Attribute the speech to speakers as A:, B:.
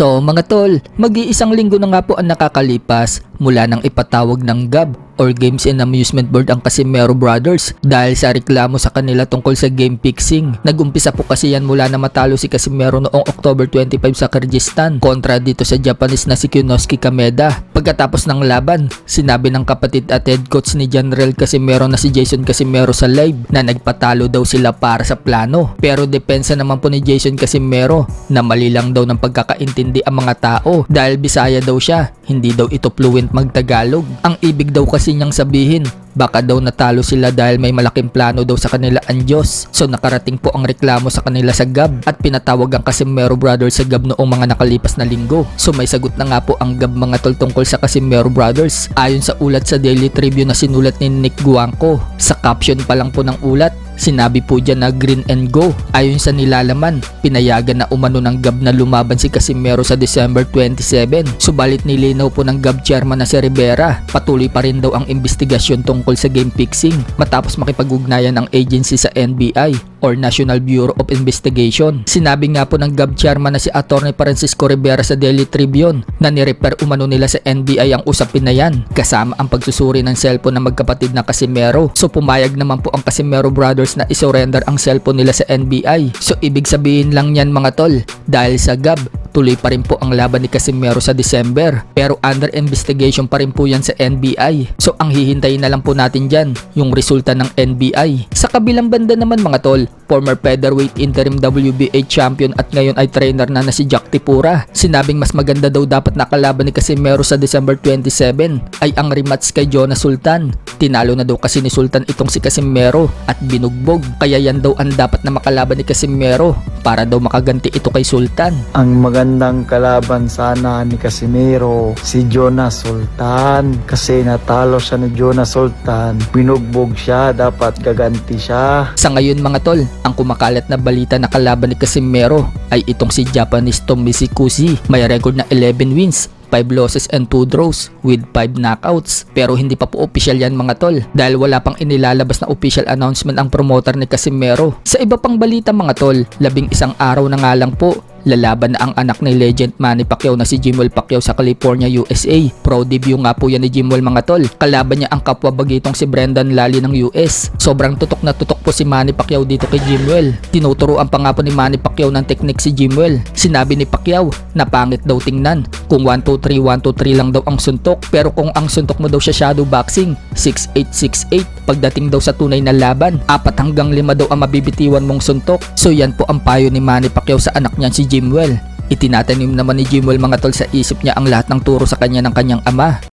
A: So mga tol, mag-iisang linggo na nga po ang nakakalipas mula nang ipatawag ng GAB or Games and Amusement Board ang Casimero Brothers dahil sa reklamo sa kanila tungkol sa game fixing. Nag-umpisa po kasi yan mula na matalo si Casimero noong October 25 sa Kyrgyzstan kontra dito sa Japanese na si Kyonosuke Kameda. Pagkatapos ng laban, sinabi ng kapatid at head coach ni General Casimero na si Jason Casimero sa live na nagpatalo daw sila para sa plano. Pero depensa naman po ni Jason Casimero na mali lang daw ng pagkakaintindi ang mga tao dahil Bisaya daw siya, hindi daw ito fluent magtagalog. Ang ibig daw kasi niyang sabihin, baka daw natalo sila dahil may malaking plano daw sa kanila ang Diyos. So nakarating po ang reklamo sa kanila sa GAB at pinatawag ang Casimero Brothers sa GAB noong mga nakalipas na linggo. So may sagot na nga po ang GAB mga tol tungkol sa Casimero Brothers. Ayon sa ulat sa Daily Tribune na sinulat ni Nick Guangco, sa caption pa lang po ng ulat, sinabi po dyan na green and go. Ayon sa nilalaman, pinayagan na umano ng GAB na lumaban si Casimero sa December 27. Subalit nilinaw po ng GAB chairman na si Rivera, patuloy pa rin daw ang investigasyon tungkol sa game fixing matapos makipag-ugnayan ang agency sa NBI or National Bureau of Investigation. Sinabi nga po ng GAB chairman na si Atty. Francisco Rivera sa Daily Tribune na nirepair umano nila sa NBI ang usapin na yan kasama ang pagsusuri ng cellphone ng magkapatid na Casimero. So pumayag naman po ang Casimero Brothers na isurrender ang cellphone nila sa NBI. So ibig sabihin lang yan mga tol, dahil sa GAB, tuloy pa rin po ang laban ni Casimero sa December pero under investigation pa rin po yan sa NBI. So ang hihintayin na lang po natin dyan yung resulta ng NBI. Sa kabilang banda naman mga tol, former featherweight interim WBA champion at ngayon ay trainer na si Jack Tipura. Sinabing mas maganda daw dapat nakalaban ni Casimero sa December 27 ay ang rematch kay Jonas Sultan. Tinalo na daw kasi ni Sultan itong si Casimero at binugbog, kaya yan daw ang dapat na makalaban ni Casimero para daw makaganti ito kay Sultan.
B: Ang magandang kalaban sana ni Casimero si Jonas Sultan kasi natalo siya ni Jonas Sultan, binugbog siya, dapat gaganti siya.
A: Sa ngayon mga tol, ang kumakalat na balita na kalaban ni Casimero ay itong si Japanese Tomomichi Kushi. May record na 11 wins, 5 losses and 2 draws with 5 knockouts. Pero hindi pa po official yan mga tol dahil wala pang inilalabas na official announcement ang promoter ni Casimero. Sa iba pang balita mga tol, 11 araw na nga lang po lalaban na ang anak ni legend Manny Pacquiao na si Jimwell Pacquiao sa California, USA. Pro debut nga po yan ni Jimwell mga tol. Kalaban niya ang kapwa bagitong si Brendan Lally ng US. Sobrang tutok na tutok po si Manny Pacquiao dito kay Jimwell. Tinuturuan pa nga po ni Manny Pacquiao ng teknik si Jimwell. Sinabi ni Pacquiao na pangit daw tingnan kung 1-2-3, 1-2-3 lang daw ang suntok, pero kung ang suntok mo daw sa shadow boxing 6-8-6-8, pagdating daw sa tunay na laban 4 hanggang 5 daw ang mabibitiwan mong suntok. So yan po ang payo ni Manny Pacquiao sa anak niyan si Jimwell. Itinatanim naman ni Jimwell mga tol sa isip niya ang lahat ng turo sa kanya ng kanyang ama.